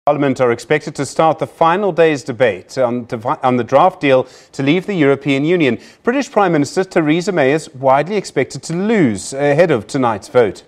Parliament are expected to start the final day's debate on the draft deal to leave the European Union. British Prime Minister Theresa May is widely expected to lose ahead of tonight's vote.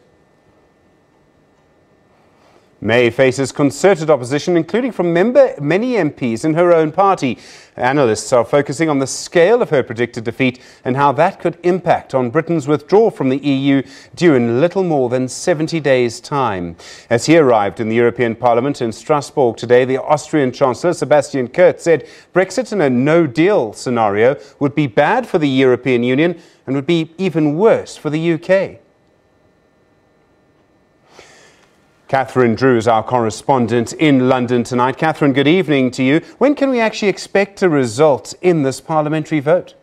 May faces concerted opposition, including from many MPs in her own party. Analysts are focusing on the scale of her predicted defeat and how that could impact on Britain's withdrawal from the EU due in little more than 70 days' time. As he arrived in the European Parliament in Strasbourg today, the Austrian Chancellor Sebastian Kurz said Brexit in a no-deal scenario would be bad for the European Union and would be even worse for the UK. Catherine Drew is our correspondent in London tonight. Catherine, good evening to you. When can we actually expect a result in this parliamentary vote?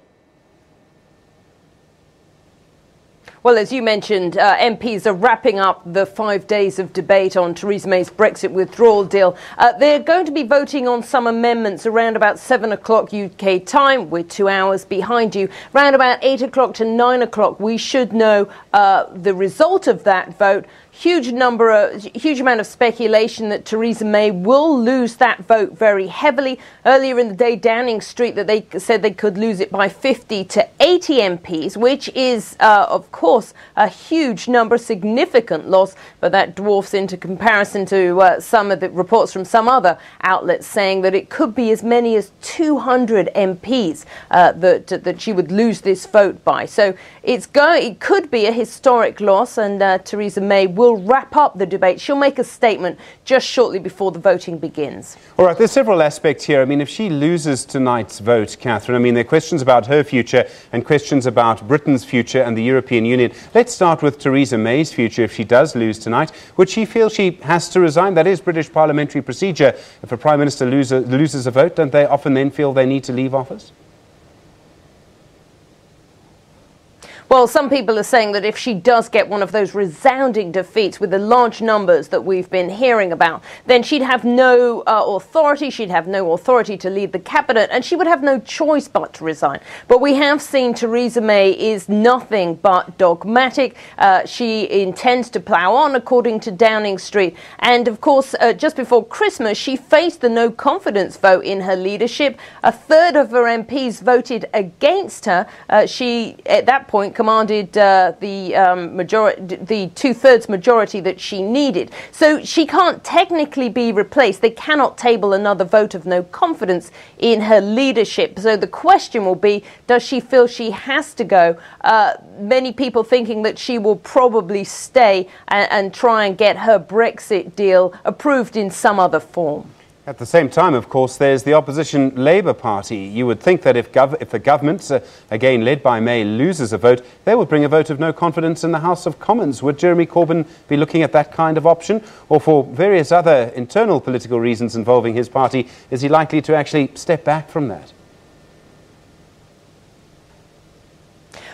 Well, as you mentioned, MPs are wrapping up the 5 days of debate on Theresa May's Brexit withdrawal deal. They're going to be voting on some amendments around about 7 o'clock UK time. We're 2 hours behind you. Around about 8 o'clock to 9 o'clock, we should know the result of that vote. Huge amount of speculation that Theresa May will lose that vote very heavily. Earlier in the day, Downing Street, that they said they could lose it by 50 to 80 MPs, which is, of course, a huge number, significant loss. But that dwarfs into comparison to some of the reports from some other outlets saying that it could be as many as 200 MPs that she would lose this vote by. So it could be a historic loss, and Theresa May will wrap up the debate. She'll make a statement just shortly before the voting begins. All right, there's several aspects here. I mean, if she loses tonight's vote, Catherine, I mean, there are questions about her future and questions about Britain's future and the European Union. Let's start with Theresa May's future. If she does lose tonight, would she feel she has to resign? That is British parliamentary procedure. If a Prime Minister loses a vote, don't they often then feel they need to leave office? Well, some people are saying that if she does get one of those resounding defeats with the large numbers that we've been hearing about, then she'd have no authority. She'd have no authority to lead the cabinet, and she would have no choice but to resign. But we have seen Theresa May is nothing but dogmatic. She intends to plough on, according to Downing Street. And, of course, just before Christmas, she faced the no-confidence vote in her leadership. A third of her MPs voted against her. She, at that point, commanded the two-thirds majority that she needed. So she can't technically be replaced. They cannot table another vote of no confidence in her leadership. So the question will be, does she feel she has to go? Many people thinking that she will probably stay and try and get her Brexit deal approved in some other form. At the same time, of course, there's the opposition Labour Party. You would think that if the government, again led by May, loses a vote, they will bring a vote of no confidence in the House of Commons. Would Jeremy Corbyn be looking at that kind of option? Or for various other internal political reasons involving his party, is he likely to actually step back from that?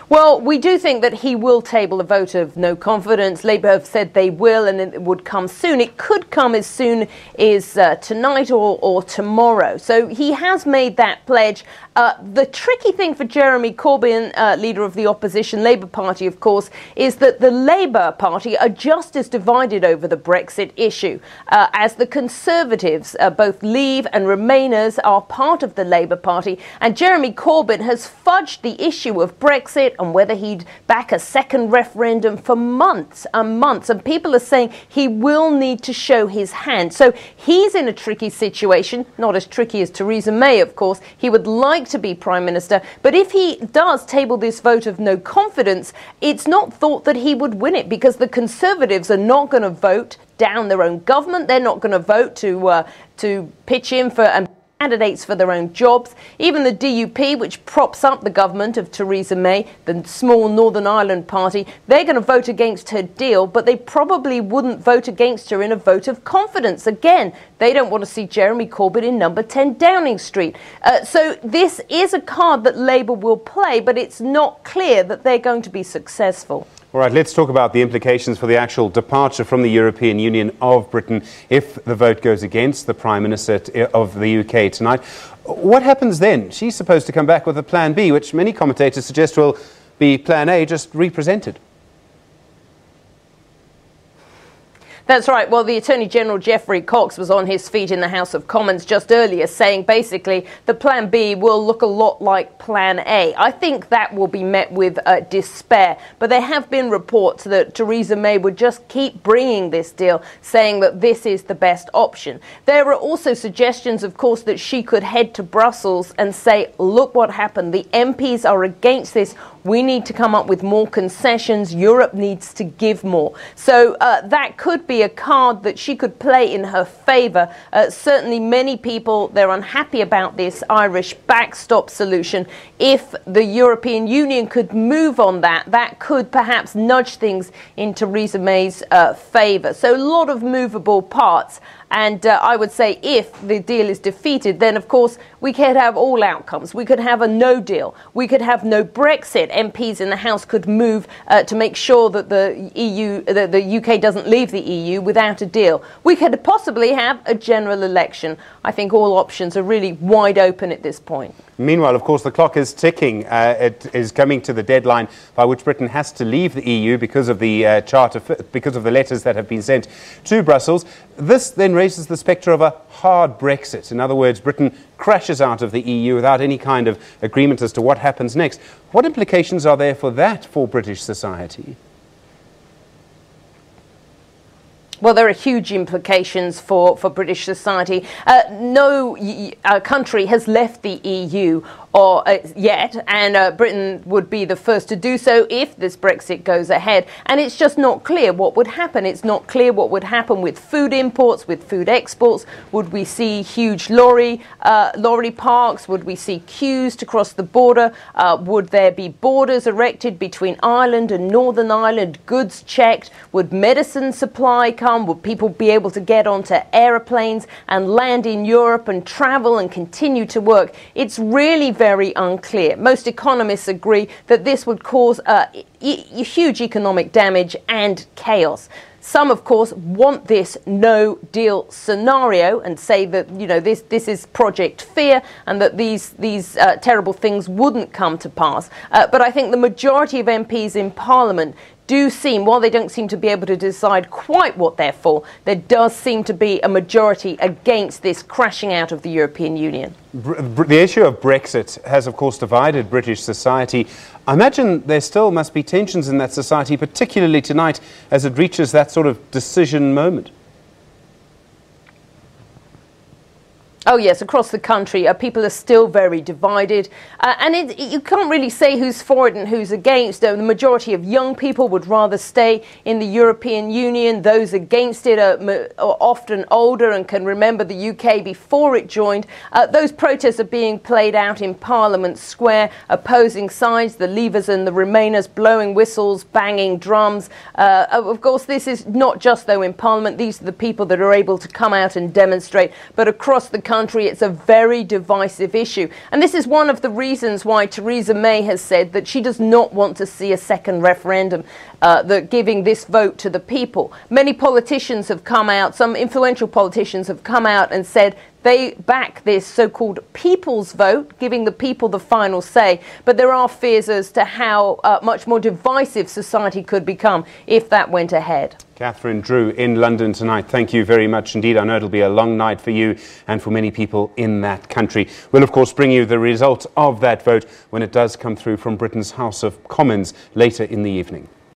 Well, we do think that he will table a vote of no confidence. Labour have said they will, and it would come soon. It could come as soon as tonight or tomorrow. So he has made that pledge. The tricky thing for Jeremy Corbyn, leader of the opposition Labour Party, of course, is that the Labour Party are just as divided over the Brexit issue as the Conservatives. Both Leave and Remainers are part of the Labour Party, and Jeremy Corbyn has fudged the issue of Brexit and whether he'd back a second referendum for months and months. And people are saying he will need to show his hand. So he's in a tricky situation, not as tricky as Theresa May, of course. He would like to be Prime Minister. But if he does table this vote of no confidence, it's not thought that he would win it, because the Conservatives are not going to vote down their own government. They're not going to vote to pitch in for candidates for their own jobs. Even the DUP, which props up the government of Theresa May, the small Northern Ireland party, they're going to vote against her deal, but they probably wouldn't vote against her in a vote of confidence. Again, they don't want to see Jeremy Corbyn in number 10 Downing Street. So this is a card that Labour will play, but it's not clear that they're going to be successful. All right, let's talk about the implications for the actual departure from the European Union of Britain if the vote goes against the Prime Minister of the UK tonight. What happens then? She's supposed to come back with a plan B, which many commentators suggest will be plan A, just represented. That's right. Well, the Attorney General Geoffrey Cox was on his feet in the House of Commons just earlier saying basically the Plan B will look a lot like Plan A. I think that will be met with despair. But there have been reports that Theresa May would just keep bringing this deal, saying that this is the best option. There are also suggestions, of course, that she could head to Brussels and say, look what happened. The MPs are against this. We need to come up with more concessions. Europe needs to give more. So that could be a card that she could play in her favour. Certainly many people, they're unhappy about this Irish backstop solution. If the European Union could move on that, that could perhaps nudge things in Theresa May's favour. So a lot of movable parts. And I would say if the deal is defeated, then of course we could have all outcomes. We could have a no deal. We could have no Brexit. MPs in the House could move to make sure that the UK doesn't leave the EU without a deal. We could possibly have a general election. I think all options are really wide open at this point. Meanwhile, of course, the clock is ticking. It is coming to the deadline by which Britain has to leave the EU because of the because of the letters that have been sent to Brussels. This then raises the spectre of a hard Brexit. In other words, Britain crashes out of the EU without any kind of agreement as to what happens next. What implications are there for that for British society? Well, there are huge implications for British society. No country has left the EU yet, and Britain would be the first to do so if this Brexit goes ahead. And it's just not clear what would happen. It's not clear what would happen with food imports, with food exports. Would we see huge lorry parks? Would we see queues to cross the border? Would there be borders erected between Ireland and Northern Ireland, goods checked? Would medicine supply come? Would people be able to get onto aeroplanes and land in Europe and travel and continue to work? It's really very unclear. Most economists agree that this would cause huge economic damage and chaos. Some, of course, want this no-deal scenario and say that, you know, this is Project Fear and that these terrible things wouldn't come to pass. But I think the majority of MPs in Parliament do seem, while they don't seem to be able to decide quite what they're for, there does seem to be a majority against this crashing out of the European Union. The issue of Brexit has, of course, divided British society. I imagine there still must be tensions in that society, particularly tonight, as it reaches that sort of decision moment. Oh yes, across the country, people are still very divided, and you can't really say who's for it and who's against. The majority of young people would rather stay in the European Union. Those against it are often older and can remember the UK before it joined. Those protests are being played out in Parliament Square, opposing sides, the Leavers and the Remainers blowing whistles, banging drums. Of course, this is not just, though, in Parliament. These are the people that are able to come out and demonstrate, but across the country, it's a very divisive issue. And this is one of the reasons why Theresa May has said that she does not want to see a second referendum, giving this vote to the people. Many politicians have come out, some influential politicians have come out and said they back this so-called people's vote, giving the people the final say. But there are fears as to how much more divisive society could become if that went ahead. Catherine Drew in London tonight. Thank you very much indeed. I know it'll be a long night for you and for many people in that country. We'll, of course, bring you the result of that vote when it does come through from Britain's House of Commons later in the evening.